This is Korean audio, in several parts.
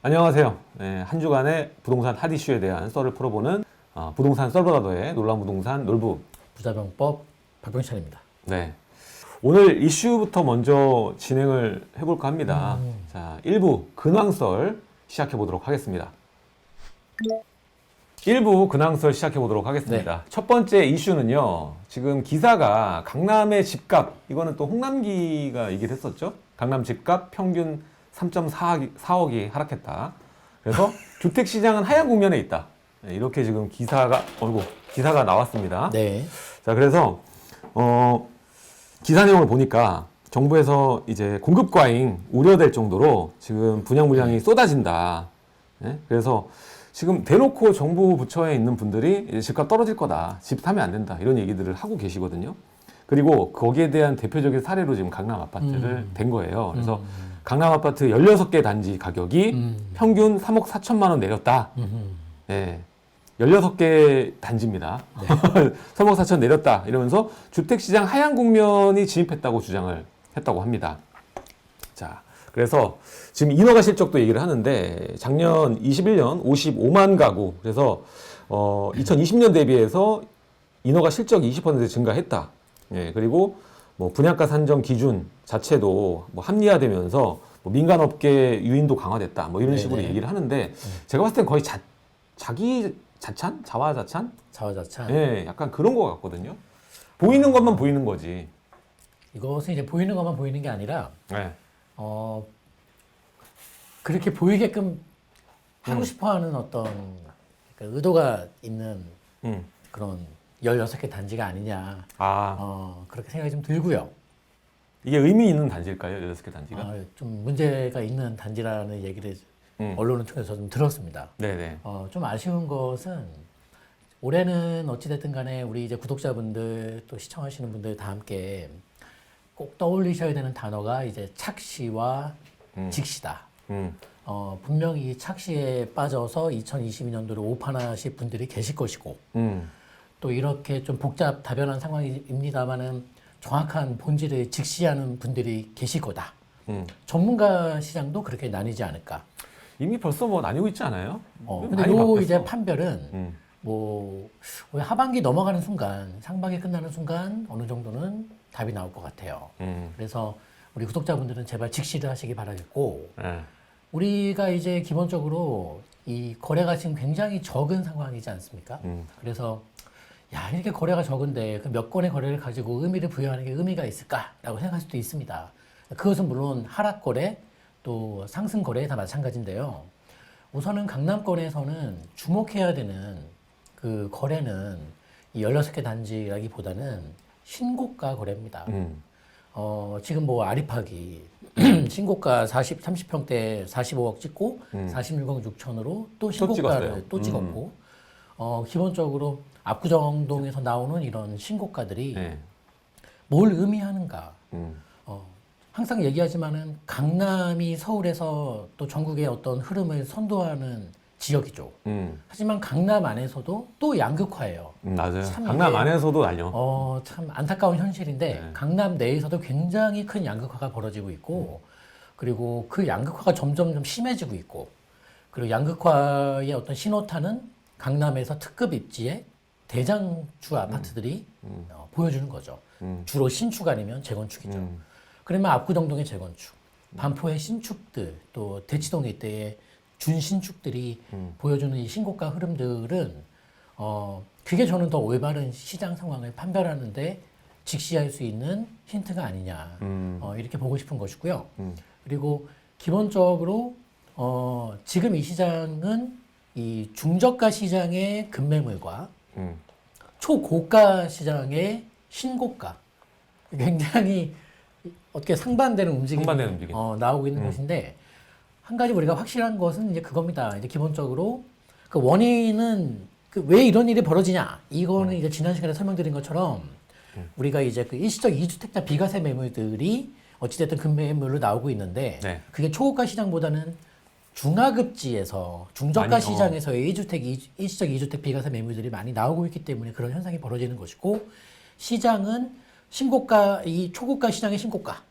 안녕하세요. 네, 한 주간의 부동산 핫 이슈에 대한 썰을 풀어보는 부동산 썰보다더의 놀라운 부동산 놀부. 부자병법 박병찬입니다. 네. 오늘 이슈부터 먼저 진행을 해볼까 합니다. 자, 1부 근황썰 시작해 보도록 하겠습니다. 1부 근황썰 시작해 보도록 하겠습니다. 첫 번째 이슈는요. 지금 기사가 강남의 집값, 이거는 또 홍남기가 얘기를 했었죠. 강남 집값 평균 3.4억이 하락했다. 그래서 주택시장은 하향 국면에 있다. 네, 이렇게 지금 기사가 나왔습니다. 네. 자, 그래서 기사 내용을 보니까 정부에서 이제 공급 과잉 우려될 정도로 지금 분양 물량이 쏟아진다. 네? 그래서 지금 대놓고 정부 부처에 있는 분들이 이제 집값 떨어질 거다. 집 사면 안 된다. 이런 얘기들을 하고 계시거든요. 그리고 거기에 대한 대표적인 사례로 지금 강남 아파트를 댄 거예요. 그래서 강남 아파트 16개 단지 가격이 평균 3억 4천만 원 내렸다. 네. 16개 단지입니다. 네. 3억 4천 내렸다. 이러면서 주택시장 하향 국면이 진입했다고 주장을 했다고 합니다. 자, 그래서 지금 인허가 실적도 얘기를 하는데 작년 21년 55만 가구, 그래서 2020년 대비해서 인허가 실적이 20% 증가했다. 예, 그리고 뭐 분양가 산정 기준 자체도 뭐 합리화되면서 뭐 민간업계 유인도 강화됐다. 뭐 이런 식으로 얘기를 하는데 제가 봤을 땐 거의 자기 자찬? 자화자찬? 자화자찬. 예, 약간 그런 것 같거든요. 보이는 것만 보이는 거지. 이것은 이제 보이는 것만 보이는 게 아니라 네. 그렇게 보이게끔 하고 싶어하는 어떤 그러니까 의도가 있는 그런 16개 단지가 아니냐. 그렇게 생각이 좀 들고요. 이게 의미 있는 단지일까요? 16개 단지가? 좀 문제가 있는 단지라는 얘기를 언론을 통해서 좀 들었습니다. 네네. 좀 아쉬운 것은 올해는 어찌됐든 간에 우리 이제 구독자분들 또 시청하시는 분들 다 함께 꼭 떠올리셔야 되는 단어가 이제 착시와 직시다. 분명히 이 착시에 빠져서 2022년도를 오판하실 분들이 계실 것이고 또 이렇게 좀 복잡다변한 상황입니다만은 정확한 본질을 직시하는 분들이 계실 거다. 전문가 시장도 그렇게 나뉘지 않을까. 이미 벌써 뭐 나뉘고 있지 않아요? 근데 요 이제 판별은 뭐 하반기 넘어가는 순간, 상반기 끝나는 순간 어느 정도는 답이 나올 것 같아요. 그래서 우리 구독자분들은 제발 직시를 하시기 바라겠고, 우리가 이제 기본적으로 이 거래가 지금 굉장히 적은 상황이지 않습니까? 그래서 야, 이렇게 거래가 적은데 그 몇 건의 거래를 가지고 의미를 부여하는 게 의미가 있을까라고 생각할 수도 있습니다. 그것은 물론 하락 거래 또 상승 거래 다 마찬가지인데요. 우선은 강남권에서는 주목해야 되는 그 거래는 이 16개 단지라기보다는 신고가 거래입니다. 지금 뭐 아리팍이 신고가 30평대 45억 찍고 46억 6천으로 또 신고가를 또 찍었고 기본적으로 압구정동에서 나오는 이런 신고가들이 뭘 의미하는가? 항상 얘기하지만은 강남이 서울에서 또 전국의 어떤 흐름을 선도하는 지역이죠. 하지만 강남 안에서도 또 양극화예요. 맞아요. 강남 안에서도 알려. 참 안타까운 현실인데 강남 내에서도 굉장히 큰 양극화가 벌어지고 있고 그리고 그 양극화가 점점 좀 심해지고 있고 그리고 양극화의 어떤 신호탄은 강남에서 특급 입지의 대장주 아파트들이 보여주는 거죠. 주로 신축 아니면 재건축이죠. 그러면 압구정동의 재건축, 반포의 신축들, 또 대치동 이때의 준신축들이 보여주는 이 신고가 흐름들은 그게 저는 더 올바른 시장 상황을 판별하는데 직시할 수 있는 힌트가 아니냐 이렇게 보고 싶은 것이고요. 그리고 기본적으로 지금 이 시장은 이 중저가 시장의 급매물과 초고가 시장의 신고가 굉장히 어떻게 상반되는 움직임이 나오고 있는 것인데 한 가지 우리가 확실한 것은 이제 그겁니다. 이제 기본적으로 그 원인은 그 왜 이런 일이 벌어지냐 이거는 이제 지난 시간에 설명드린 것처럼 우리가 이제 그 일시적 2주택자 비과세 매물들이 어찌됐든 급매물로 나오고 있는데 그게 초고가 시장보다는 중하급지에서 중저가 시장에서의 1주택, 일시적 2주택 비과세 매물들이 많이 나오고 있기 때문에 그런 현상이 벌어지는 것이고 시장은 신고가, 이 초고가 시장의 신고가,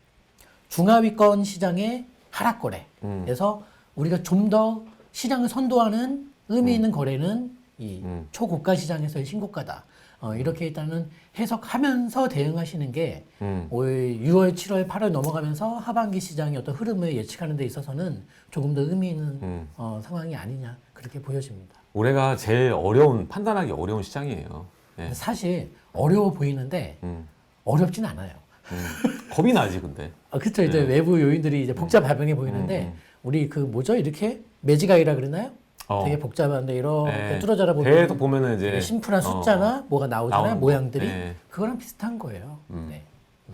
중하위권 시장의 하락거래. 그래서 우리가 좀 더 시장을 선도하는 의미 있는 거래는 이 초고가 시장에서의 신고가다. 이렇게 일단은 해석하면서 대응하시는 게 올 6월, 7월, 8월 넘어가면서 하반기 시장의 어떤 흐름을 예측하는 데 있어서는 조금 더 의미 있는 상황이 아니냐 그렇게 보여집니다. 올해가 제일 판단하기 어려운 시장이에요. 예. 사실 어려워 보이는데 어렵진 않아요. 겁이 나지 근데. 그렇죠. 이제 외부 요인들이 이제 복잡해 보이는데 우리 그 뭐죠? 이렇게 매직아이라 그러나요? 되게 복잡한데 이렇게 네. 뚫어져라 계속 보면은 이제 심플한 숫자나 뭐가 나오잖아요. 나오는 거. 모양들이 네. 그거랑 비슷한 거예요. 네.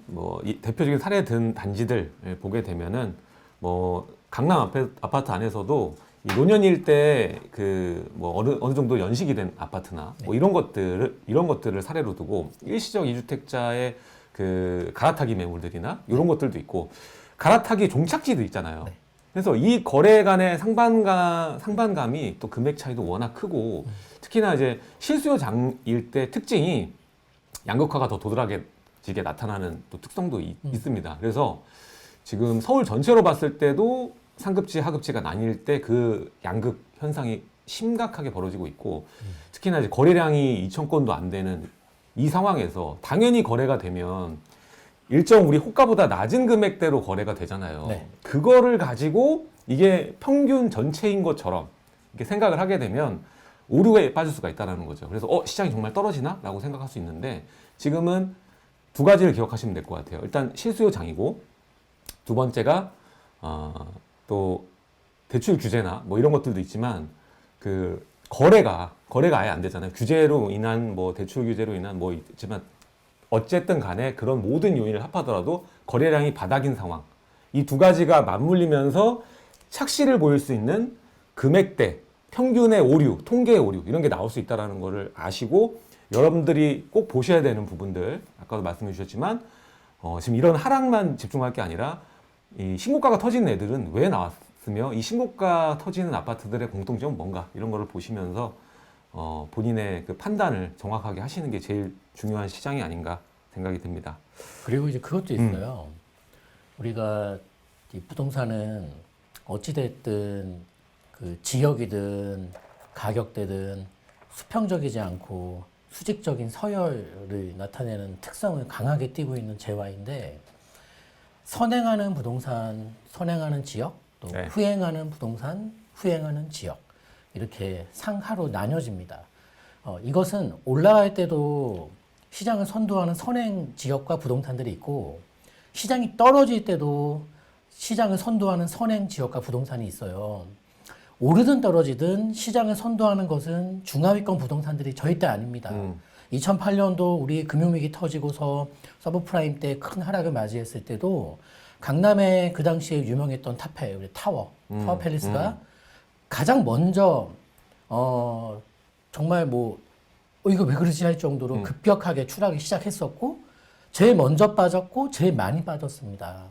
뭐 이 대표적인 사례 든 단지들 보게 되면은 뭐 강남 아파트 안에서도 이 노년일 때 그 뭐 어느 정도 연식이 된 아파트나 뭐 이런 것들을 사례로 두고 일시적 이주택자의 그 갈아타기 매물들이나 이런 것들도 있고 갈아타기 종착지도 있잖아요. 네. 그래서 이 거래 간의 상반감이 또 금액 차이도 워낙 크고 특히나 이제 실수요장일 때 특징이 양극화가 더 도드라지게 나타나는 또 특성도 있습니다. 그래서 지금 서울 전체로 봤을 때도 상급지, 하급지가 나뉠 때 그 양극 현상이 심각하게 벌어지고 있고 특히나 이제 거래량이 2,000건도 안 되는 이 상황에서 당연히 거래가 되면 일정 우리 호가보다 낮은 금액대로 거래가 되잖아요. 네. 그거를 가지고 이게 평균 전체인 것처럼 이렇게 생각을 하게 되면 오류에 빠질 수가 있다는 거죠. 그래서 시장이 정말 떨어지나? 라고 생각할 수 있는데 지금은 두 가지를 기억하시면 될 것 같아요. 일단 실수요장이고 두 번째가 또 대출 규제나 뭐 이런 것들도 있지만 그 거래가 아예 안 되잖아요. 규제로 인한 뭐 대출 규제로 인한 뭐 있지만 어쨌든 간에 그런 모든 요인을 합하더라도 거래량이 바닥인 상황. 이 두 가지가 맞물리면서 착시를 보일 수 있는 금액대, 평균의 오류, 통계의 오류 이런 게 나올 수 있다는 거를 아시고 여러분들이 꼭 보셔야 되는 부분들 아까도 말씀해 주셨지만 지금 이런 하락만 집중할 게 아니라 이 신고가가 터지는 애들은 왜 나왔으며 이 신고가 터지는 아파트들의 공통점은 뭔가 이런 거를 보시면서 본인의 그 판단을 정확하게 하시는 게 제일 중요한 시장이 아닌가 생각이 듭니다. 그리고 이제 그것도 있어요. 우리가 이 부동산은 어찌됐든 그 지역이든 가격대든 수평적이지 않고 수직적인 서열을 나타내는 특성을 강하게 띠고 있는 재화인데 선행하는 부동산, 선행하는 지역, 또 네. 후행하는 부동산, 후행하는 지역 이렇게 상하로 나뉘어집니다. 이것은 올라갈 때도 시장을 선도하는 선행 지역과 부동산들이 있고 시장이 떨어질 때도 시장을 선도하는 선행 지역과 부동산이 있어요. 오르든 떨어지든 시장을 선도하는 것은 중하위권 부동산들이 절대 아닙니다. 2008년도 우리 금융위기 터지고서 서브프라임 때 큰 하락을 맞이했을 때도 강남에 그 당시에 유명했던 타페, 우리 타워 팰리스가 가장 먼저 정말 뭐 이거 왜 그러지 할 정도로 급격하게 추락이 시작했었고 제일 먼저 빠졌고 제일 많이 빠졌습니다.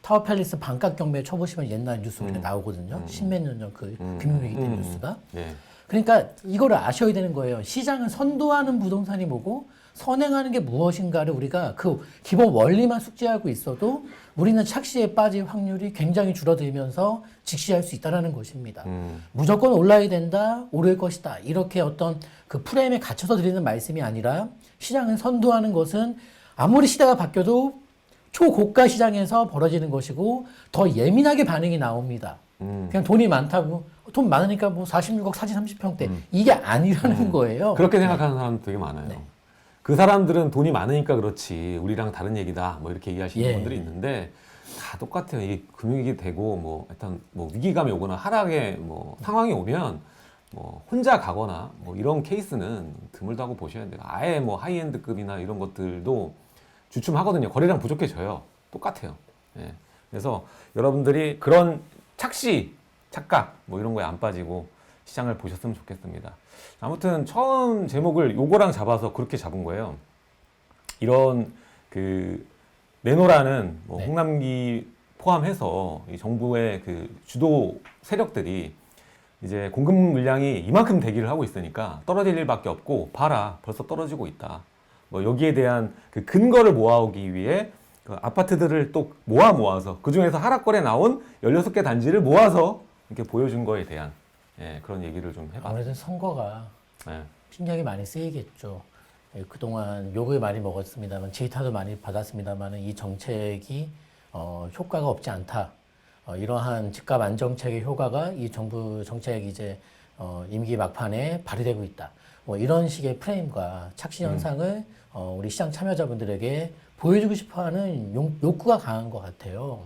타워 팰리스 반값 경매 쳐보시면 옛날 뉴스 우리가 나오거든요. 십몇 년 전 그 금융위기 때 뉴스가. 네. 그러니까 이거를 아셔야 되는 거예요. 시장을 선도하는 부동산이 뭐고 선행하는 게 무엇인가를 우리가 그 기본 원리만 숙지하고 있어도 우리는 착시에 빠질 확률이 굉장히 줄어들면서 직시할 수 있다는 것입니다. 무조건 올라야 된다, 오를 것이다. 이렇게 어떤 그 프레임에 갇혀서 드리는 말씀이 아니라 시장을 선도하는 것은 아무리 시대가 바뀌어도 초고가 시장에서 벌어지는 것이고 더 예민하게 반응이 나옵니다. 그냥 돈이 많다고 돈 많으니까 뭐 46억 사지 30평대 이게 아니라는 거예요. 그렇게 생각하는 사람 되게 많아요. 네. 그 사람들은 돈이 많으니까 그렇지 우리랑 다른 얘기다 뭐 이렇게 얘기하시는 예. 분들이 있는데 다 똑같아요. 이 금융위기 되고 뭐 일단 뭐 위기감이 오거나 하락의 뭐 상황이 오면 뭐 혼자 가거나 뭐 이런 케이스는 드물다고 보셔야 돼요. 아예 뭐 하이엔드급이나 이런 것들도 주춤하거든요. 거래량 부족해져요. 똑같아요. 예. 그래서 여러분들이 그런 착각 뭐 이런 거에 안 빠지고 시장을 보셨으면 좋겠습니다. 아무튼 처음 제목을 요거랑 잡아서 그렇게 잡은 거예요. 이런 그 내노라는 뭐 네. 홍남기 포함해서 이 정부의 그 주도 세력들이 이제 공급 물량이 이만큼 대기를 하고 있으니까 떨어질 일밖에 없고 봐라 벌써 떨어지고 있다. 뭐 여기에 대한 그 근거를 모아오기 위해 그 아파트들을 또 모아서 그 중에서 하락거래 나온 16개 단지를 모아서 이렇게 보여준 거에 대한 그런 얘기를 좀 해봤습니다. 아무래도 선거가 네. 신경이 많이 쓰이겠죠. 그동안 욕을 많이 먹었습니다만, 질타도 많이 받았습니다만, 이 정책이 효과가 없지 않다. 이러한 집값 안정책의 효과가 이 정부 정책 이제 임기 막판에 발휘되고 있다. 뭐 이런 식의 프레임과 착시 현상을 우리 시장 참여자분들에게 보여주고 싶어하는 욕구가 강한 것 같아요.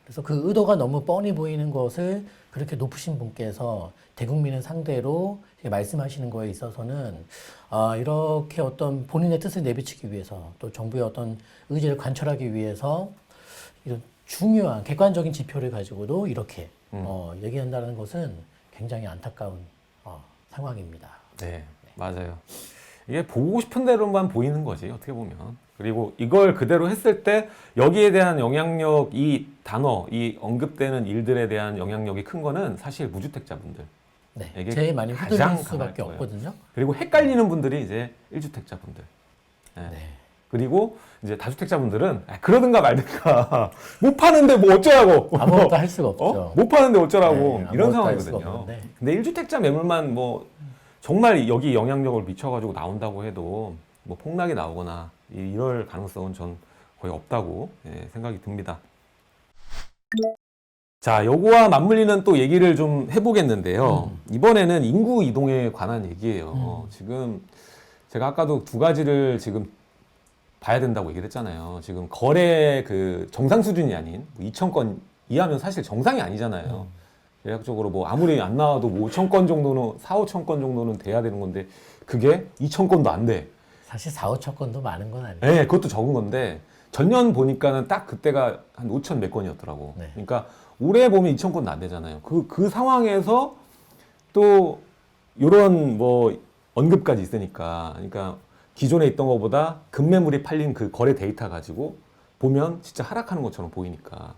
그래서 그 의도가 너무 뻔히 보이는 것을 그렇게 높으신 분께서 대국민을 상대로 말씀하시는 거에 있어서는 이렇게 어떤 본인의 뜻을 내비치기 위해서 또 정부의 어떤 의지를 관철하기 위해서 이런 중요한 객관적인 지표를 가지고도 이렇게 얘기한다는 것은 굉장히 안타까운 상황입니다. 네, 맞아요. 이게 보고 싶은 대로만 보이는 거지, 어떻게 보면. 그리고 이걸 그대로 했을 때 여기에 대한 영향력, 이 단어, 이 언급되는 일들에 대한 영향력이 큰 거는 사실 무주택자분들. 네, 이게 제일 많이 가장 휘둘릴 강할 수밖에 거예요. 없거든요. 그리고 헷갈리는 분들이 이제 1주택자분들. 네. 그리고 이제 다주택자분들은 그러든가 말든가 못 파는데 뭐 어쩌라고. 아무것도 할 수가 없죠. 못 파는데 어쩌라고. 네, 이런 아무것도 할 수가 상황이거든요. 없는데. 근데 1주택자 매물만 뭐 정말 여기 영향력을 미쳐가지고 나온다고 해도 뭐 폭락이 나오거나 이럴 가능성은 전 거의 없다고 생각이 듭니다. 자, 요거와 맞물리는 또 얘기를 좀 해보겠는데요. 이번에는 인구 이동에 관한 얘기예요. 지금 제가 아까도 두 가지를 지금 봐야 된다고 얘기를 했잖아요. 지금 거래 그 정상 수준이 아닌 2,000건 이하면 사실 정상이 아니잖아요. 대략적으로 뭐 아무리 안 나와도 뭐 5,000건 정도는 4,5,000건 정도는 돼야 되는 건데 그게 2,000건도 안 돼. 사실 4,5천 건도 많은 건 아니에요. 네, 그것도 적은 건데 전년 보니까는 딱 그때가 한 5천 몇 건이었더라고. 네. 그러니까 올해 보면 2,000건도 안 되잖아요. 그 상황에서 또 이런 뭐 언급까지 있으니까, 그러니까 기존에 있던 것보다 급매물이 팔린 그 거래 데이터 가지고 보면 진짜 하락하는 것처럼 보이니까.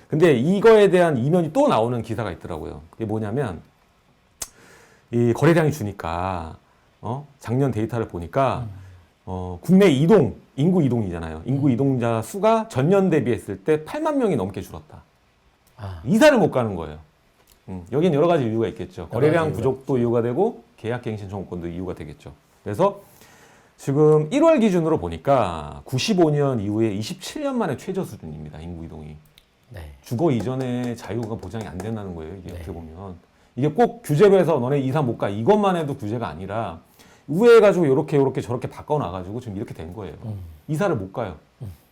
근데 이거에 대한 이면이 또 나오는 기사가 있더라고요. 그게 뭐냐면 이 거래량이 주니까 작년 데이터를 보니까 국내 인구 이동이잖아요. 인구 이동자 수가 전년 대비했을 때 8만 명이 넘게 줄었다. 이사를 못 가는 거예요. 여긴 여러 가지 이유가 있겠죠. 거래량 부족도 이유가 되고 계약갱신 청구권도 이유가 되겠죠. 그래서 지금 1월 기준으로 보니까 95년 이후에 27년 만에 최저 수준입니다. 인구 이동이. 네. 주거 이전에 자유가 보장이 안 된다는 거예요. 이게 네. 어떻게 보면. 이게 꼭 규제로 해서 너네 이사 못 가. 이것만 해도 규제가 아니라 우회해가지고 요렇게 저렇게 바꿔놔가지고 지금 이렇게 된 거예요. 이사를 못 가요.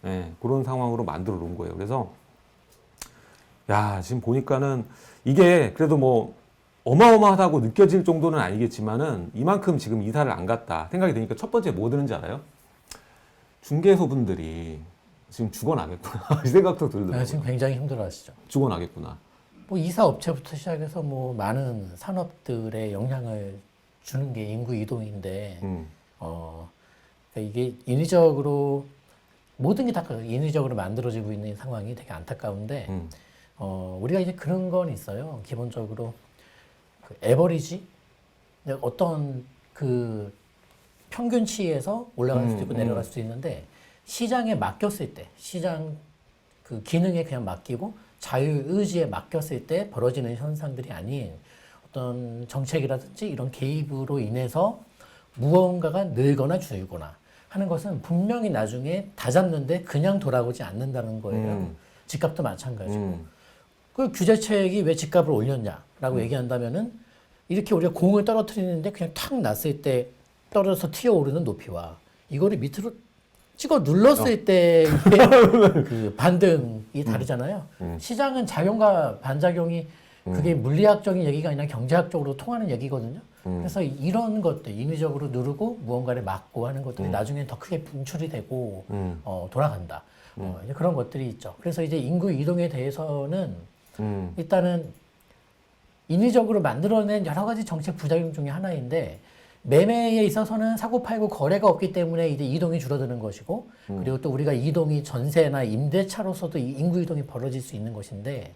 네, 그런 상황으로 만들어 놓은 거예요. 그래서 야, 지금 보니까는 이게 그래도 뭐 어마어마하다고 느껴질 정도는 아니겠지만은 이만큼 지금 이사를 안 갔다 생각이 드니까 첫 번째 뭐 드는지 알아요? 중개소 분들이 지금 죽어나겠구나 이 생각도 들더라고요. 지금 굉장히 힘들어하시죠. 죽어나겠구나. 뭐 이사 업체부터 시작해서 뭐 많은 산업들에 영향을 주는 게 인구 이동인데, 그러니까 이게 인위적으로 모든 게 다 인위적으로 만들어지고 있는 상황이 되게 안타까운데, 우리가 이제 그런 건 있어요. 기본적으로 그 에버리지 어떤 그 평균치에서 올라갈 수도 있고 내려갈 수도 있는데 시장에 맡겼을 때 시장 그 기능에 그냥 맡기고 자유 의지에 맡겼을 때 벌어지는 현상들이 아닌 어떤 정책이라든지 이런 개입으로 인해서 무언가가 늘거나 줄거나 하는 것은 분명히 나중에 다 잡는데 그냥 돌아오지 않는다는 거예요. 집값도 마찬가지고. 그 규제책이 왜 집값을 올렸냐라고 얘기한다면은 이렇게 우리가 공을 떨어뜨리는데 그냥 탁 났을 때 떨어져서 튀어오르는 높이와 이거를 밑으로 찍어 눌렀을 때의 그 반등이 다르잖아요. 시장은 작용과 반작용이 그게 물리학적인 얘기가 아니라 경제학적으로 통하는 얘기거든요. 그래서 이런 것들 인위적으로 누르고 무언가를 막고 하는 것들이 나중에 더 크게 분출이 되고 돌아간다. 이제 그런 것들이 있죠. 그래서 이제 인구 이동에 대해서는 일단은 인위적으로 만들어낸 여러 가지 정책 부작용 중에 하나인데 매매에 있어서는 사고 팔고 거래가 없기 때문에 이제 이동이 줄어드는 것이고 그리고 또 우리가 이동이 전세나 임대차로서도 이 인구 이동이 벌어질 수 있는 것인데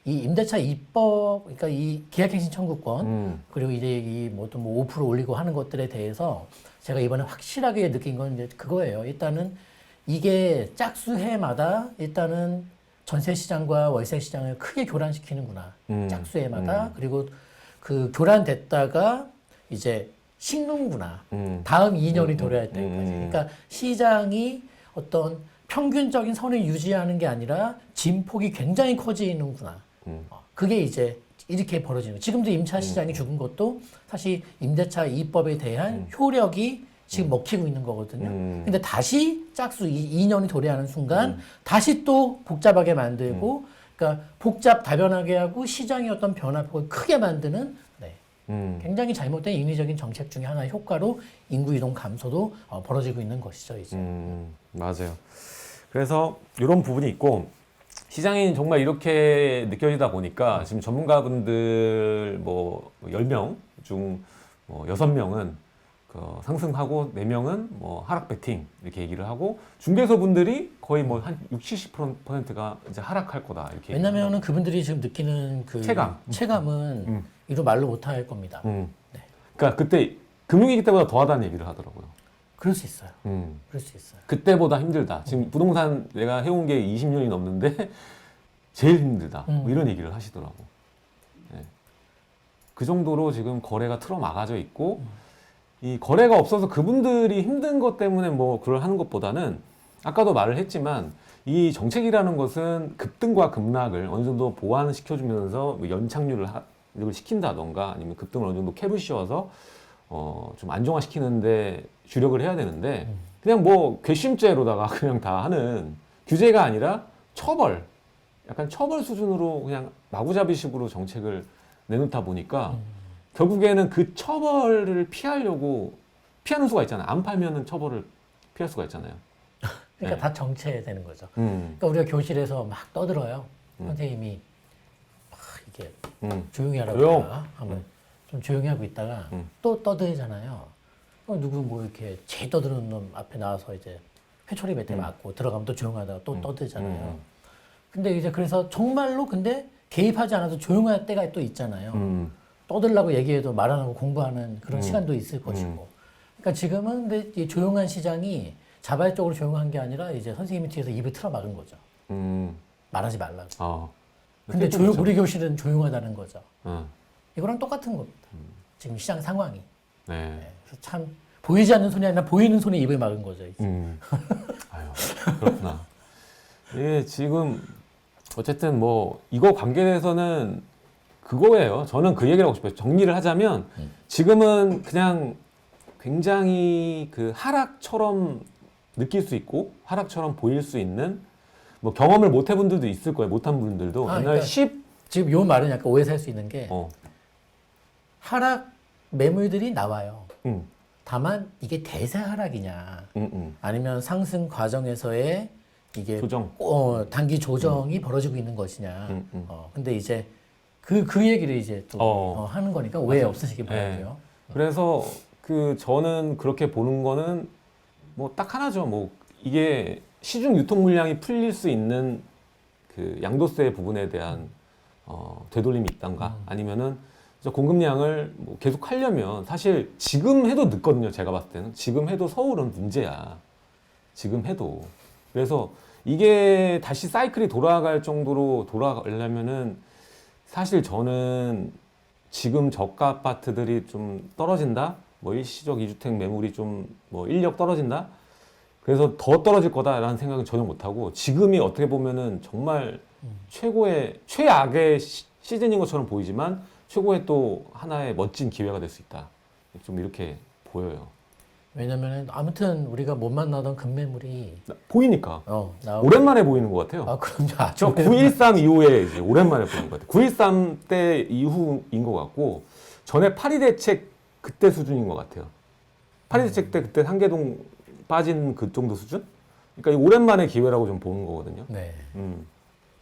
이 임대차 입법 그러니까 이 계약갱신 청구권 그리고 이제 이 뭐 5% 올리고 하는 것들에 대해서 제가 이번에 확실하게 느낀 건 이제 그거예요. 일단은 이게 짝수해마다 일단은 전세 시장과 월세 시장을 크게 교란시키는구나. 짝수에마다. 음. 그리고 그 교란됐다가 이제 식는구나. 음. 다음 2년이 도래할 때까지. 음. 그러니까 시장이 어떤 평균적인 선을 유지하는 게 아니라 진폭이 굉장히 커지는구나. 그게 이제 이렇게 벌어지는 거예요. 지금도 임차 시장이 죽은 것도 사실 임대차 이법에 대한 효력이 지금 먹히고 있는 거거든요. 근데 다시 짝수 2년이 도래하는 순간 다시 또 복잡하게 만들고 그러니까 복잡 다변하게 하고 시장의 어떤 변화폭을 크게 만드는 네. 굉장히 잘못된 인위적인 정책 중에 하나의 효과로 인구 이동 감소도 벌어지고 있는 것이죠, 이제. 맞아요. 그래서 이런 부분이 있고 시장이 정말 이렇게 느껴지다 보니까 지금 전문가분들 뭐 10명 중 뭐 6명은 그 상승하고 4명은 뭐 하락 베팅 이렇게 얘기를 하고 중개소 분들이 거의 뭐 한 60, 70%가 이제 하락할 거다 이렇게. 왜냐면은 그분들이 지금 느끼는 그 체감은 이루 말로 못할 겁니다. 네. 그러니까 그때 금융위기 때보다 더하다는 얘기를 하더라고요. 그럴 수 있어요. 그럴 수 있어요. 그때보다 힘들다. 지금 부동산 내가 해온 게 20년이 넘는데 제일 힘들다. 뭐 이런 얘기를 하시더라고. 네. 그 정도로 지금 거래가 틀어막아져 있고 이 거래가 없어서 그분들이 힘든 것 때문에 뭐 그걸 하는 것보다는 아까도 말을 했지만 이 정책이라는 것은 급등과 급락을 어느 정도 보완시켜주면서 뭐 연착륙을 시킨다던가 아니면 급등을 어느 정도 캡을 씌워서 좀 안정화시키는데 주력을 해야 되는데 그냥 뭐 괘씸죄로다가 그냥 다 하는 규제가 아니라 처벌, 약간 처벌 수준으로 그냥 마구잡이식으로 정책을 내놓다 보니까 결국에는 그 처벌을 피하려고 피하는 수가 있잖아요. 안 팔면은 처벌을 피할 수가 있잖아요. 그러니까 네. 다 정체되는 거죠. 그러니까 우리가 교실에서 막 떠들어요. 선생님이 막 이렇게 조용히 하라고 하면 좀 조용히 하고 있다가 또 떠들잖아요. 누구 뭐 이렇게 제일 떠드는 놈 앞에 나와서 이제 회초리 몇 대 맞고 들어가면 또 조용하다가 또 떠들잖아요. 근데 이제 그래서 정말로 근데 개입하지 않아도 조용할 때가 또 있잖아요. 떠들라고 얘기해도 말 안 하고 공부하는 그런 시간도 있을 것이고. 그러니까 지금은 근데 이 조용한 시장이 자발적으로 조용한 게 아니라 이제 선생님이 뒤에서 입을 틀어 막은 거죠. 말하지 말라고. 근데 우리 교실은 조용하다는 거죠. 이거랑 똑같은 겁니다. 지금 시장 상황이. 네. 그래서 참 보이지 않는 손이 아니라 보이는 손에 입을 막은 거죠. 이제. 아유, 그렇구나. 예, 지금 어쨌든 뭐 이거 관계에서는 그거예요. 저는 그 얘기를 하고 싶어요. 정리를 하자면 지금은 그냥 굉장히 그 하락처럼 느낄 수 있고 하락처럼 보일 수 있는 뭐 경험을 못 해본 분들도 있을 거예요. 못한 분들도 옛날 그러니까 지금 요 말은 약간 오해 살 수 있는 게 하락 매물들이 나와요. 다만 이게 대세 하락이냐 아니면 상승 과정에서의 이게 조정. 단기 조정이 벌어지고 있는 것이냐. 근데 이제 그 얘기를 이제 또 하는 거니까 오해 없으시기 바라고요. 그래서 그 저는 그렇게 보는 거는 뭐 딱 하나죠. 뭐 이게 시중 유통 물량이 풀릴 수 있는 그 양도세 부분에 대한 되돌림이 있던가 아니면은 공급량을 뭐 계속 하려면 사실 지금 해도 늦거든요. 제가 봤을 때는 지금 해도 서울은 문제야. 지금 해도 그래서 이게 다시 사이클이 돌아갈 정도로 돌아가려면은 사실 저는 지금 저가 아파트들이 좀 떨어진다. 뭐 일시적 이주택 매물이 좀 뭐 인력 떨어진다. 그래서 더 떨어질 거다라는 생각은 전혀 못하고 지금이 어떻게 보면은 정말 최악의 시즌인 것처럼 보이지만 최고의 또 하나의 멋진 기회가 될 수 있다. 좀 이렇게 보여요. 왜냐면은 아무튼 우리가 못 만나던 급매물이 보이니까 나오고. 오랜만에 보이는 것 같아요. 아 그럼요. 저 9.13 이후에 이제 오랜만에 보는 것 같아요. 9.13 때 이후인 것 같고 전에 파리 대책 그때 수준인 것 같아요. 파리 대책 때 그때 한계동 빠진 그 정도 수준? 그러니까 이 오랜만에 기회라고 좀 보는 거거든요. 네.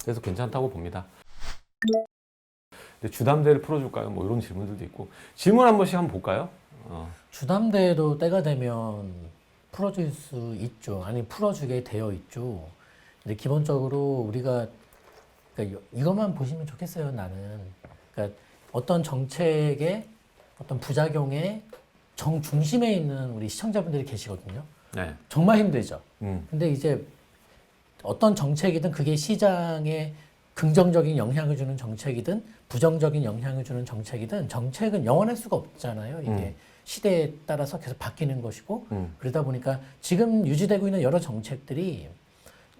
그래서 괜찮다고 봅니다. 근데 주담대를 풀어줄까요? 뭐 이런 질문들도 있고 질문 한 번씩 한번 볼까요? 주담대도 때가 되면 풀어줄 수 있죠. 아니 풀어주게 되어 있죠. 근데 기본적으로 우리가 그러니까 이것만 보시면 좋겠어요. 나는 그러니까 어떤 정책의 어떤 부작용의 정중심에 있는 우리 시청자분들이 계시거든요. 네. 정말 힘들죠. 근데 이제 어떤 정책이든 그게 시장에 긍정적인 영향을 주는 정책이든 부정적인 영향을 주는 정책이든 정책은 영원할 수가 없잖아요. 이게 시대에 따라서 계속 바뀌는 것이고 그러다 보니까 지금 유지되고 있는 여러 정책들이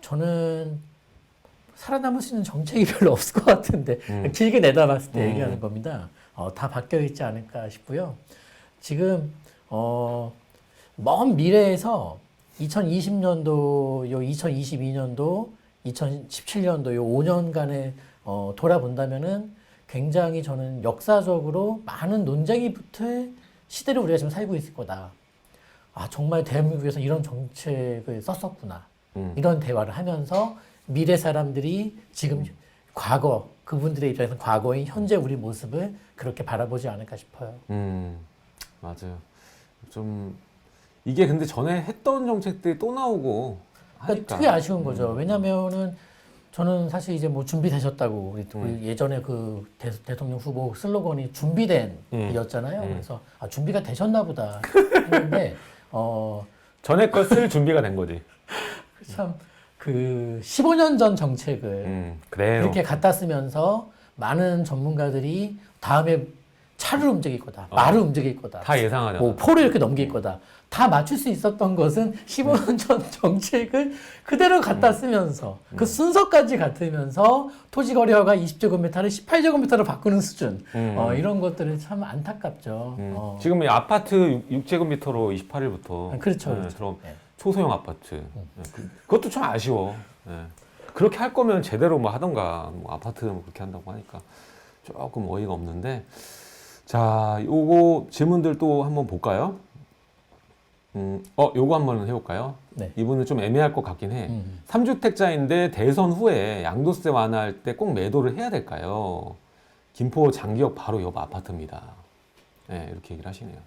저는 살아남을 수 있는 정책이 별로 없을 것 같은데 길게 내다봤을 때 얘기하는 겁니다. 다 바뀌어 있지 않을까 싶고요. 지금 먼 미래에서 2020년도, 요 2022년도, 2017년도 요 5년간에 돌아본다면은 굉장히 저는 역사적으로 많은 논쟁이 붙을 시대를 우리가 지금 살고 있을 거다. 아, 정말 대한민국에서 이런 정책을 썼었구나. 이런 대화를 하면서 미래 사람들이 지금 과거, 그분들의 입장에서 과거인 현재 우리 모습을 그렇게 바라보지 않을까 싶어요. 맞아요. 좀 이게 근데 전에 했던 정책들이 또 나오고 그러니까 하니까. 되게 아쉬운 거죠. 왜냐면은 저는 사실 이제 뭐 준비되셨다고 우리 예전에 그 대통령 후보 슬로건이 준비된이었잖아요. 그래서 아, 준비가 되셨나 보다 했는데 전에 거 쓸 준비가 된 거지. 참 그 15년 전 정책을 그래요. 그렇게 갖다 쓰면서 많은 전문가들이 다음에 차를 움직일 거다, 말을 움직일 거다, 다 예상하잖아. 뭐 포를 이렇게 넘길 거다. 다 맞출 수 있었던 것은 15년 전 정책을 그대로 갖다 쓰면서 그 순서까지 같으면서 토지거래허가 20제곱미터를 18제곱미터로 바꾸는 수준 이런 것들은 참 안타깝죠. 지금 이 아파트 6제곱미터로 28일부터 그렇죠, 그렇죠. 네. 초소형 아파트. 그것도 좀 아쉬워. 네. 그렇게 할 거면 제대로 뭐 하던가 뭐 아파트 뭐 그렇게 한다고 하니까 조금 어이가 없는데. 자, 요거 질문들 또 한번 볼까요? 요거 한번 해볼까요? 네. 이분은 좀 애매할 것 같긴 해. 3주택자인데 대선 후에 양도세 완화할 때 꼭 매도를 해야 될까요? 김포 장기역 바로 옆 아파트입니다. 네, 이렇게 얘기를 하시네요.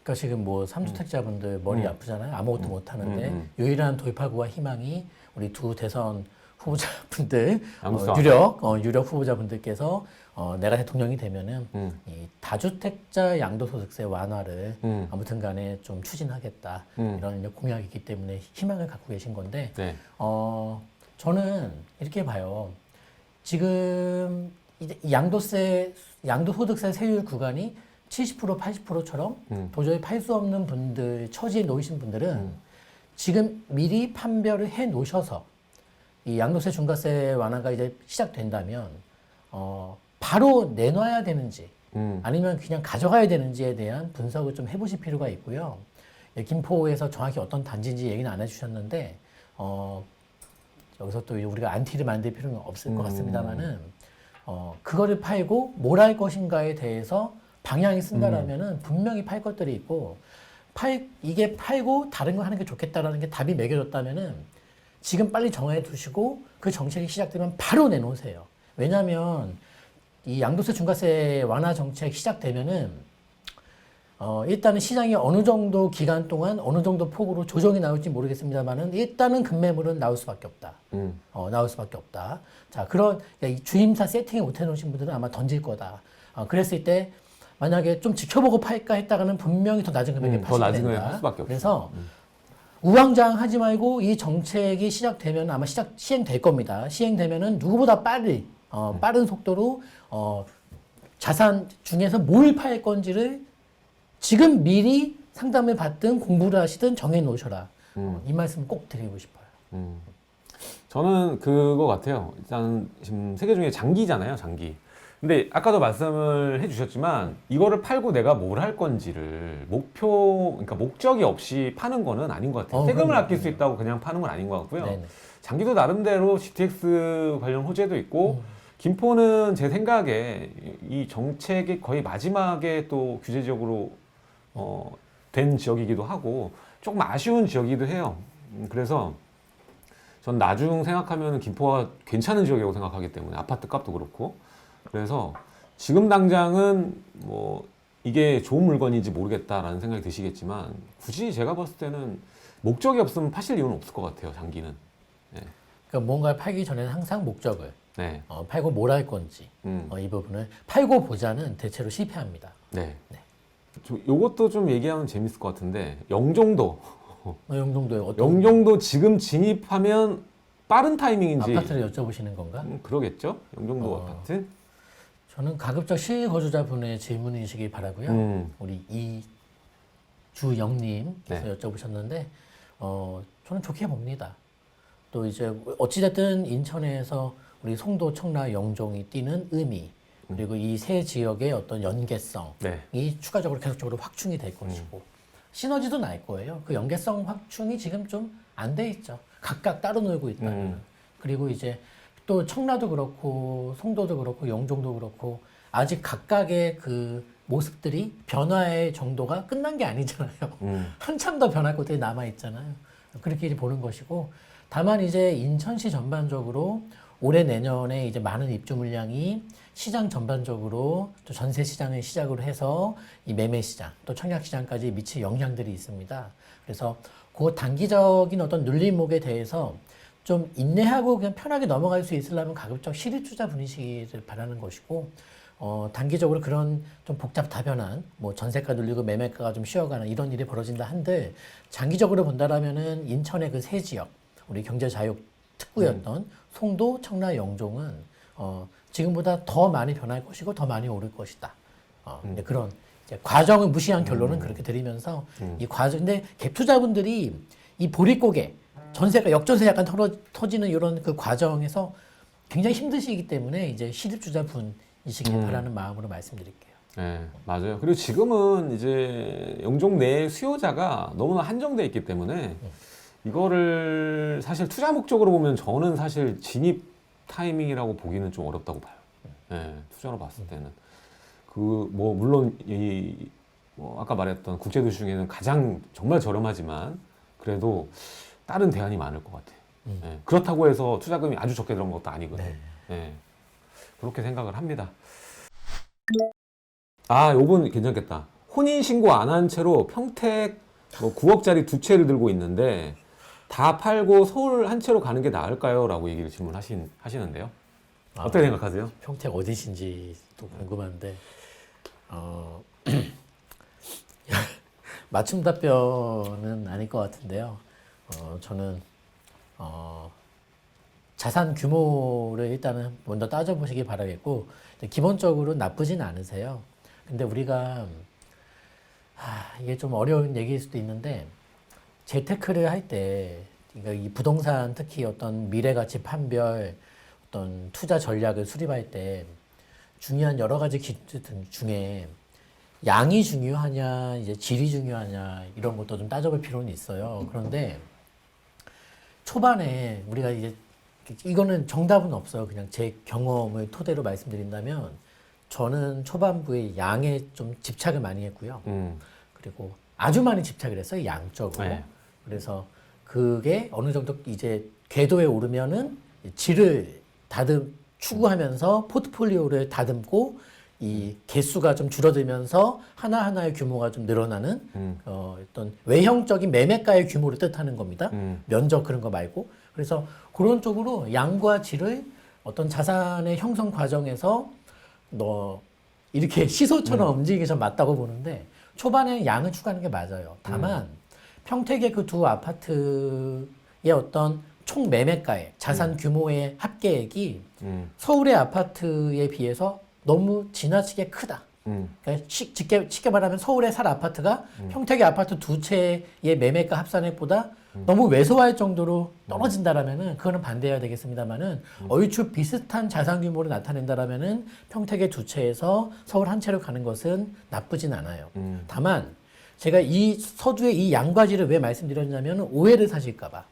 그러니까 지금 뭐 3주택자분들 머리 아프잖아요. 아무것도 못 하는데 유일한 돌파구와 희망이 우리 두 대선 후보자분들 유력 후보자분들께서 내가 대통령이 되면은 이 다주택자 양도소득세 완화를 아무튼간에 좀 추진하겠다 이런 이제 공약이기 때문에 희망을 갖고 계신 건데 네. 저는 이렇게 봐요. 지금 이제 양도소득세 세율 구간이 70% 80%처럼 도저히 팔 수 없는 분들 처지에 놓이신 분들은 지금 미리 판별을 해 놓으셔서 이 양도세 중과세 완화가 이제 시작된다면 바로 내놔야 되는지 아니면 그냥 가져가야 되는지에 대한 분석을 좀 해보실 필요가 있고요. 예, 김포에서 정확히 어떤 단지인지 얘기는 안 해주셨는데 여기서 또 우리가 안티를 만들 필요는 없을 것 같습니다만은 그거를 팔고 뭘 할 것인가에 대해서 방향이 쓴다라면은 분명히 팔 것들이 있고 이게 팔고 다른 거 하는 게 좋겠다라는 게 답이 매겨졌다면은 지금 빨리 정해 두시고 그 정책이 시작되면 바로 내놓으세요. 왜냐하면 이 양도세 중과세 완화 정책 시작되면은 일단은 시장이 어느 정도 기간 동안 어느 정도 폭으로 조정이 나올지 모르겠습니다만은 일단은 급매물은 나올 수밖에 없다. 나올 수밖에 없다. 자, 그런 이 주임사 세팅을 못 해놓으신 분들은 아마 던질 거다. 그랬을 때 만약에 좀 지켜보고 팔까 했다가는 분명히 더 낮은 금액에 파시게 된다. 수밖에 없어. 그래서 우왕좌왕하지 말고 이 정책이 시작되면 아마 시행될 겁니다. 시행되면은 누구보다 빠른 속도로 자산 중에서 뭘 팔 건지를 지금 미리 상담을 받든 공부를 하시든 정해 놓으셔라. 이 말씀 꼭 드리고 싶어요. 저는 그거 같아요. 일단 지금 세계 중에 장기잖아요, 장기. 근데 아까도 말씀을 해주셨지만 이거를 팔고 내가 뭘 할 건지를 그러니까 목적이 없이 파는 거는 아닌 것 같아요. 세금을 아낄 수 있다고 그냥 파는 건 아닌 것 같고요. 네네. 장기도 나름대로 GTX 관련 호재도 있고 김포는 제 생각에 이 정책이 거의 마지막에 또 규제적으로 된 지역이기도 하고 조금 아쉬운 지역이기도 해요. 그래서 전 나중 생각하면 김포가 괜찮은 지역이라고 생각하기 때문에 아파트 값도 그렇고 그래서 지금 당장은 뭐 이게 좋은 물건인지 모르겠다라는 생각이 드시겠지만 굳이 제가 봤을 때는 목적이 없으면 파실 이유는 없을 것 같아요. 장기는. 네. 그러니까 뭔가를 팔기 전에는 항상 목적을 네. 팔고 뭘 할 건지 이 부분을 팔고 보자는 대체로 실패합니다. 네. 요것도 좀 얘기하면 재밌을 것 같은데 영종도. 영종도에 어떤 영종도 지금 진입하면 빠른 타이밍인지 아파트를 여쭤보시는 건가? 그러겠죠. 영종도 아파트. 저는 가급적 실거주자분의 질문이시기 바라고요. 우리 이주영님께서 네. 여쭤보셨는데 저는 좋게 봅니다. 또 이제 어찌됐든 인천에서 우리 송도, 청라, 영종이 띠는 의미 그리고 이 세 지역의 어떤 연계성이 네. 추가적으로 계속적으로 확충이 될 것이고 시너지도 날 거예요. 그 연계성 확충이 지금 좀 안 돼 있죠. 각각 따로 놀고 있다는. 그리고 이제 또 청라도 그렇고 송도도 그렇고 영종도 그렇고 아직 각각의 그 모습들이 변화의 정도가 끝난 게 아니잖아요. 한참 더 변할 것들이 남아 있잖아요. 그렇게 이제 보는 것이고 다만 이제 인천시 전반적으로 올해 내년에 이제 많은 입주 물량이 시장 전반적으로 또 전세 시장을 시작으로 해서 이 매매 시장 또 청약 시장까지 미칠 영향들이 있습니다. 그래서 그 단기적인 어떤 눌림목에 대해서 좀 인내하고 그냥 편하게 넘어갈 수 있으려면 가급적 실입주자 분이시기를 바라는 것이고 단기적으로 그런 좀 복잡다변한 뭐 전세가 눌리고 매매가가 좀 쉬어가는 이런 일이 벌어진다 한들 장기적으로 본다라면은 인천의 그 세 지역 우리 경제자유 특구였던 송도, 청라, 영종은 지금보다 더 많이 변할 것이고 더 많이 오를 것이다. 근데 그런 이제 과정을 무시한 결론은 그렇게 드리면서 이 과정 근데 갭 투자분들이 이 보릿고개 전세가 역전세 약간 터지는 이런 그 과정에서 굉장히 힘드시기 때문에 이제 실입주자 분이시길 바라는 마음으로 말씀드릴게요. 네, 맞아요. 그리고 지금은 이제 영종 내 수요자가 너무나 한정돼 있기 때문에 이거를 사실 투자 목적으로 보면 저는 사실 진입 타이밍이라고 보기는 좀 어렵다고 봐요. 네, 투자로 봤을 때는 그 뭐 물론 이 뭐 아까 말했던 국제도시 중에는 가장 정말 저렴하지만 그래도 다른 대안이 많을 것 같아요. 네, 그렇다고 해서 투자금이 아주 적게 들어간 것도 아니거든요. 네, 그렇게 생각을 합니다. 아, 요번 괜찮겠다. 혼인신고 안 한 채로 평택 뭐 9억짜리 두 채를 들고 있는데 다 팔고 서울 한 채로 가는 게 나을까요? 라고 얘기를 질문하시는데요. 어떻게 생각하세요? 평택 어디신지 또 궁금한데 맞춤 답변은 아닐 것 같은데요. 저는 자산 규모를 일단은 먼저 따져보시기 바라겠고 기본적으로 나쁘진 않으세요. 근데 우리가 이게 좀 어려운 얘기일 수도 있는데 재테크를 할 때 그러니까 이 부동산 특히 어떤 미래가치 판별 어떤 투자 전략을 수립할 때 중요한 여러 가지 기준 중에 양이 중요하냐 이제 질이 중요하냐 이런 것도 좀 따져볼 필요는 있어요. 그런데 초반에 우리가 이제 이거는 정답은 없어요. 그냥 제 경험을 토대로 말씀드린다면 저는 초반부에 양에 좀 집착을 많이 했고요. 그리고 아주 많이 집착을 했어요. 양적으로. 네. 그래서 그게 어느 정도 이제 궤도에 오르면은 질을 추구하면서 포트폴리오를 다듬고 이 개수가 좀 줄어들면서 하나하나의 규모가 좀 늘어나는 어떤 외형적인 매매가의 규모를 뜻하는 겁니다. 면적 그런 거 말고. 그래서 그런 쪽으로 양과 질을 어떤 자산의 형성 과정에서 이렇게 시소처럼 움직이기 전 맞다고 보는데 초반에 양을 추구하는 게 맞아요. 다만 평택의 그 두 아파트의 어떤 총 매매가의 자산 규모의 합계액이 서울의 아파트에 비해서 너무 지나치게 크다. 그러니까 쉽게 말하면 서울에 살 아파트가 평택의 아파트 두 채의 매매가 합산액보다 너무 왜소할 정도로 떨어진다라면은 그거는 반대해야 되겠습니다만은 얼추 비슷한 자산 규모를 나타낸다라면은 평택의 두 채에서 서울 한 채로 가는 것은 나쁘진 않아요. 다만 제가 이 서두에 이 양과지를 왜 말씀드렸냐면 오해를 사실까봐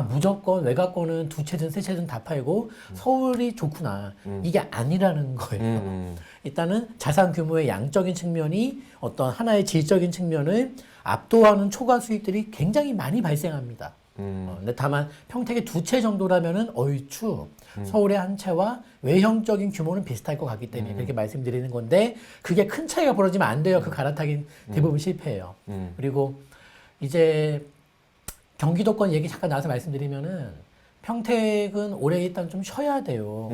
무조건 외곽권은 두 채든 세 채든 다 팔고 서울이 좋구나 이게 아니라는 거예요. 일단은 자산 규모의 양적인 측면이 어떤 하나의 질적인 측면을 압도하는 초과 수익들이 굉장히 많이 발생합니다. 근데 다만 평택의 두 채 정도라면은 얼추 서울의 한 채와 외형적인 규모는 비슷할 것 같기 때문에 그렇게 말씀드리는 건데 그게 큰 차이가 벌어지면 안 돼요. 그 갈아타긴 대부분 실패해요. 그리고 이제 경기도권 얘기 잠깐 나와서 말씀드리면은 평택은 올해 일단 좀 쉬어야 돼요.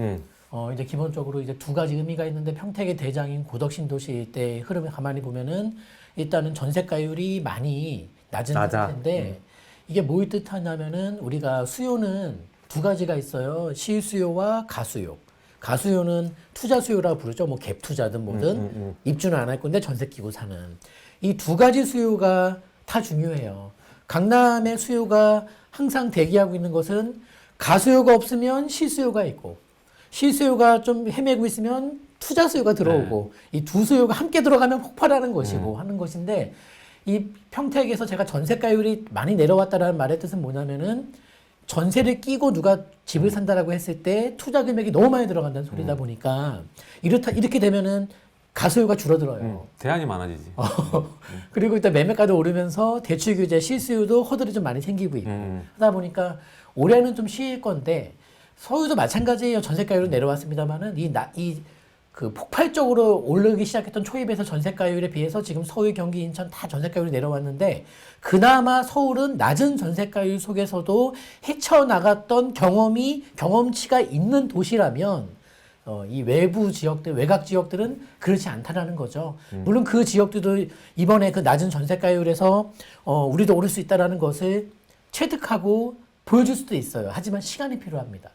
이제 기본적으로 이제 두 가지 의미가 있는데 평택의 대장인 고덕신도시 때 흐름을 가만히 보면은 일단은 전세가율이 많이 낮은 상태인데 이게 뭘 뜻하냐면은 우리가 수요는 두 가지가 있어요. 실수요와 가수요. 가수요는 투자 수요라고 부르죠. 뭐 갭 투자든 뭐든 입주는 안 할 건데 전세 끼고 사는 이 두 가지 수요가 다 중요해요. 강남의 수요가 항상 대기하고 있는 것은 가수요가 없으면 실수요가 있고 실수요가 좀 헤매고 있으면 투자 수요가 들어오고 이 두 수요가 함께 들어가면 폭발하는 것이고 하는 것인데 이 평택에서 제가 전세가율이 많이 내려왔다라는 말의 뜻은 뭐냐면은 전세를 끼고 누가 집을 산다라고 했을 때 투자 금액이 너무 많이 들어간다는 소리다 보니까 이렇게 되면은 가수요가 줄어들어요. 대안이 많아지지. 그리고 일단 매매가도 오르면서 대출 규제 실수요도 허들이 좀 많이 생기고 있고 하다 보니까 올해는 좀 쉬일 건데 서울도 마찬가지예요. 전세가율은 내려왔습니다만은 그 폭발적으로 오르기 시작했던 초입에서 전세가율에 비해서 지금 서울, 경기, 인천 다 전세가율이 내려왔는데 그나마 서울은 낮은 전세가율 속에서도 헤쳐나갔던 경험치가 있는 도시라면 이 외부 지역들, 외곽 지역들은 그렇지 않다라는 거죠. 물론 그 지역들도 이번에 그 낮은 전세가율에서 우리도 오를 수 있다라는 것을 체득하고 보여줄 수도 있어요. 하지만 시간이 필요합니다.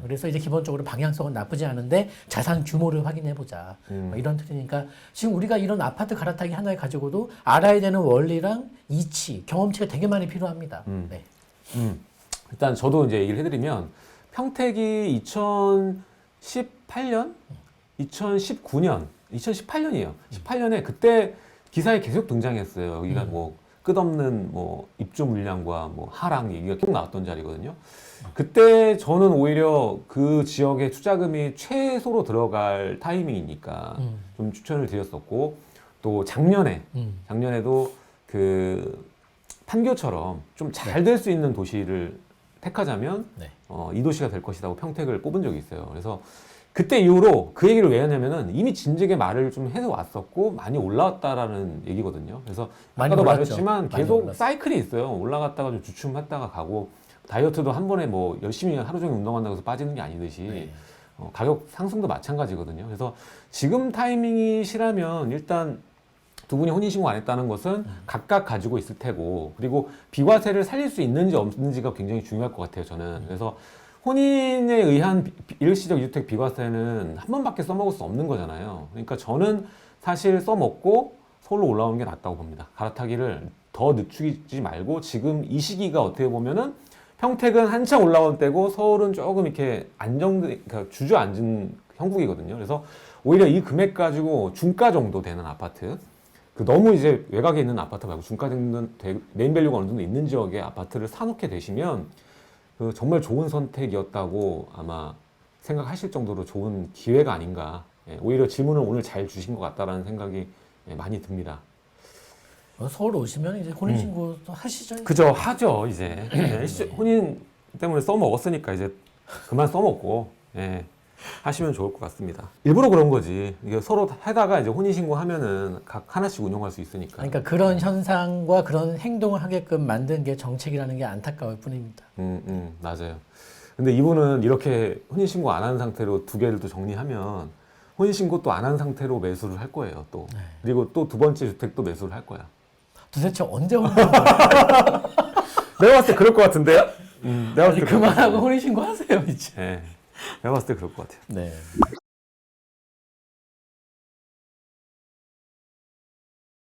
그래서 이제 기본적으로 방향성은 나쁘지 않은데 자산 규모를 확인해보자. 이런 틀이니까 지금 우리가 이런 아파트 갈아타기 하나에 가지고도 알아야 되는 원리랑 이치, 경험치가 되게 많이 필요합니다. 네. 일단 저도 이제 얘기를 해드리면 평택이 2018년, 2018년이에요. 18년에 그때 기사에 계속 등장했어요. 여기가 뭐 끝없는 뭐 입주 물량과 뭐 하락 얘기가 계속 나왔던 자리거든요. 그때 저는 오히려 그 지역에 투자금이 최소로 들어갈 타이밍이니까 좀 추천을 드렸었고 또 작년에도 그 판교처럼 좀 잘 될 수 있는 도시를 택하자면 네. 이 도시가 될 것이라고 평택을 뽑은 적이 있어요. 그래서 그때 이후로 그 얘기를 왜 하냐면은 이미 진즉에 말을 좀 해서 왔었고 많이 올라왔다라는 얘기거든요. 그래서 많이 아까도 올랐죠. 말했지만 많이 계속 올랐어요. 사이클이 있어요. 올라갔다가 좀 주춤했다가 가고 다이어트도 한 번에 뭐 열심히 하루 종일 운동한다고 해서 빠지는 게 아니듯이 네. 가격 상승도 마찬가지거든요. 그래서 지금 타이밍이 시라면 일단 두 분이 혼인신고 안 했다는 것은 각각 가지고 있을 테고 그리고 비과세를 살릴 수 있는지 없는지가 굉장히 중요할 것 같아요. 저는 그래서 혼인에 의한 일시적 이주택 비과세는 한 번밖에 써먹을 수 없는 거잖아요. 그러니까 저는 사실 써먹고 서울로 올라오는 게 낫다고 봅니다. 갈아타기를 더 늦추지 말고 지금 이 시기가 어떻게 보면은 평택은 한참 올라온 때고 서울은 조금 이렇게 그러니까 주저앉은 형국이거든요. 그래서 오히려 이 금액 가지고 중가 정도 되는 아파트 그 너무 이제 외곽에 있는 아파트 말고 중가 정도 네임밸류가 어느 정도 있는 지역의 아파트를 사놓게 되시면 그 정말 좋은 선택이었다고 아마 생각하실 정도로 좋은 기회가 아닌가. 오히려 질문을 오늘 잘 주신 것 같다라는 생각이 많이 듭니다. 서울 오시면 이제 혼인신고도 하시죠. 그죠, 하죠 이제. 혼인 때문에 써먹었으니까 이제 그만 써먹고 하시면 좋을 것 같습니다. 일부러 그런 거지. 이게 서로 하다가 이제 혼인신고 하면은 각 하나씩 운영할 수 있으니까. 그러니까 그런 현상과 그런 행동을 하게끔 만든 게 정책이라는 게 안타까울 뿐입니다. 맞아요. 근데 이분은 이렇게 혼인신고 안 한 상태로 두 개를 또 정리하면 혼인신고 또 안 한 상태로 매수를 할 거예요, 또. 그리고 또 두 번째 주택도 매수를 할 거야. 도대체 언제 내가 봤을 때 그럴 것 같은데요? 내가 봤을 때 그만하고 혼인신고 하세요, 이제. 내가 봤을 때 그럴 것 같아요. 네.